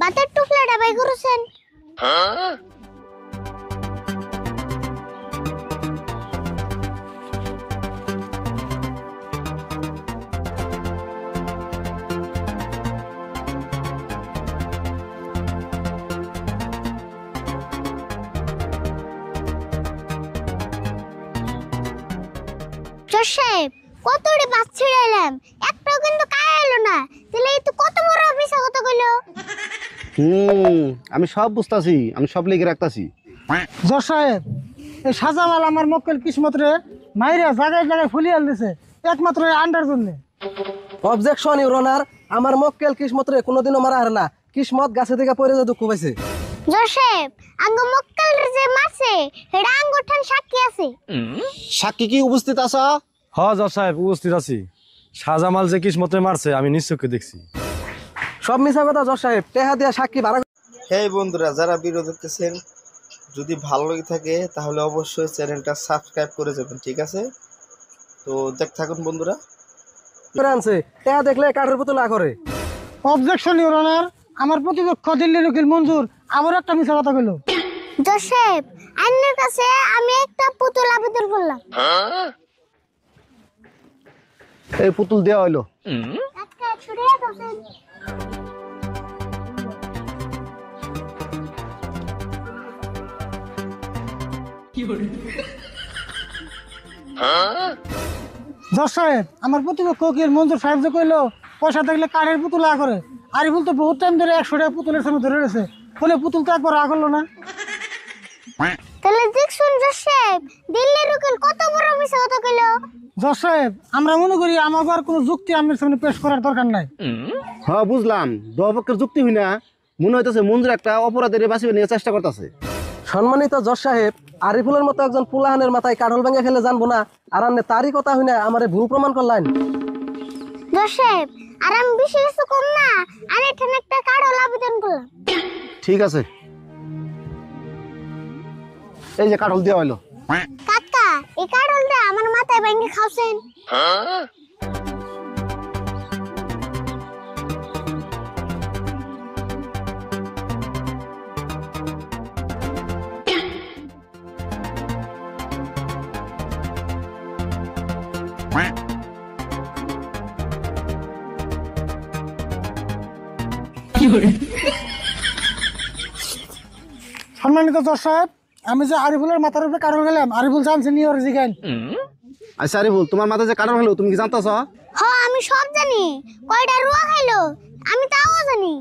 বাতের টুকলাটা বাই করেছেন। সাহেব কতটি বাস ছেড়ে এলাম, একটাও কিন্তু কাজ এলো না, তাহলে এই তো কত বড় অফিসে কথা কইলো। আমি সব বুঝতাছি, আমি সব লিখে রাখতাছি। জজ সাহেব, এই সাজামাল আমার মক্কেল কিসমত রে মাইরা জায়গায় জায়গায় ফুলিয়ে দিছে একমাত্র আন্ডার জন্য। অবজেকশন ইউর অনার, আমার মক্কেল কিসমত রে কোনোদিনও মারা হারে না। কিসমত গাছে থেকে পড়ে যা দুঃখ পাইছে। জজ সাহেব, আঙ্গ মক্কেল যে মারছে এটা আঙ্গুঠান সাক্ষী আছে। সাক্ষী কি উপস্থিত আছো? হ জজ সাহেব, উপস্থিত আছি। শাহজামাল যে কিসমতে মারছে আমি নিশ্চয়ই দেখছি। সব মিছা কথা জজ সাহেব, টেহা দিয়া সাক্ষী ভাড়া। হেই বন্ধুরা, যারা ভিডিও দেখতেছেন, যদি ভালো লাগে থাকে তাহলে অবশ্যই চ্যানেলটা সাবস্ক্রাইব করে যাবেন, ঠিক আছে? তো দেখ থাকুন বন্ধুরা। আনছে টেহা দেখলে কাঠের পুতুল করে। অবজেকশন ইউর অনার, আমার প্রতিপক্ষ দিল্লির উকিল মঞ্জুর আবার একটা মিছা কথা কইলো। জজ সাহেব, আইনের কাছে আমি একটা পুতুল আবেদন করলাম। এই পুতুল দেওয়া হইলো। আজকে ছুড়িয়ে দছেন। জজ সাহেব, আমার প্রতিপক্ষ উকিল মঞ্জুর সাহেব যে কইলো পয়সা থাকলে কাঠের পুতুল করে, আরিফুল তো বহুত টাইম ধরে 100 টাকা পুতুলের সামনে ধরে রয়েছে, বলে পুতুল তো একবার করলো না। তাহলে দেখুন জজ সাহেব, দিল্লির উকিল কত বড় মিছা কথা কইলো। জজ সাহেব, আমরা মনে করি আমাকে আর কোনো যুক্তি আপনার সামনে পেশ করার দরকার নাই। হ্যাঁ বুঝলাম, দপক্ষের যুক্তি হই না, মনে হইতেছে মঞ্জুর একটা অপরাধের বাঁচিয়ে নিয়ে চেষ্টা করতেছে। সম্মানিত জজ সাহেব, আরিফুলের মতো একজন পুলাহানের মাথায় কাঠল ভেঙে ফেলে জানবো না, আর আপনি তারই কথা হই না আমারে ভুল প্রমাণ করলেন। জজ সাহেব, আর আমি বেশি কিছু কম না, আমি এখানে একটা কার্ড আবেদন করলাম। ঠিক আছে, এই যে কাঠল দেওয়া হইলো। কাকা, এই কার্ডটা আমার মাথায় ভেঙে খাওছেন। সম্মানিত জজ সাহেব, আমি যে আরিফুলের মাথার উপরে কারণ গেলাম, আরিফুল জানছে নি ওর জিগান। আচ্ছা আরিফুল, তোমার মাথায় যে কাঠল হলো তুমি কি জানতাছ? হ্যাঁ, আমি সব জানি। কয়টা রুয়া খাইলো আমি তাও জানি।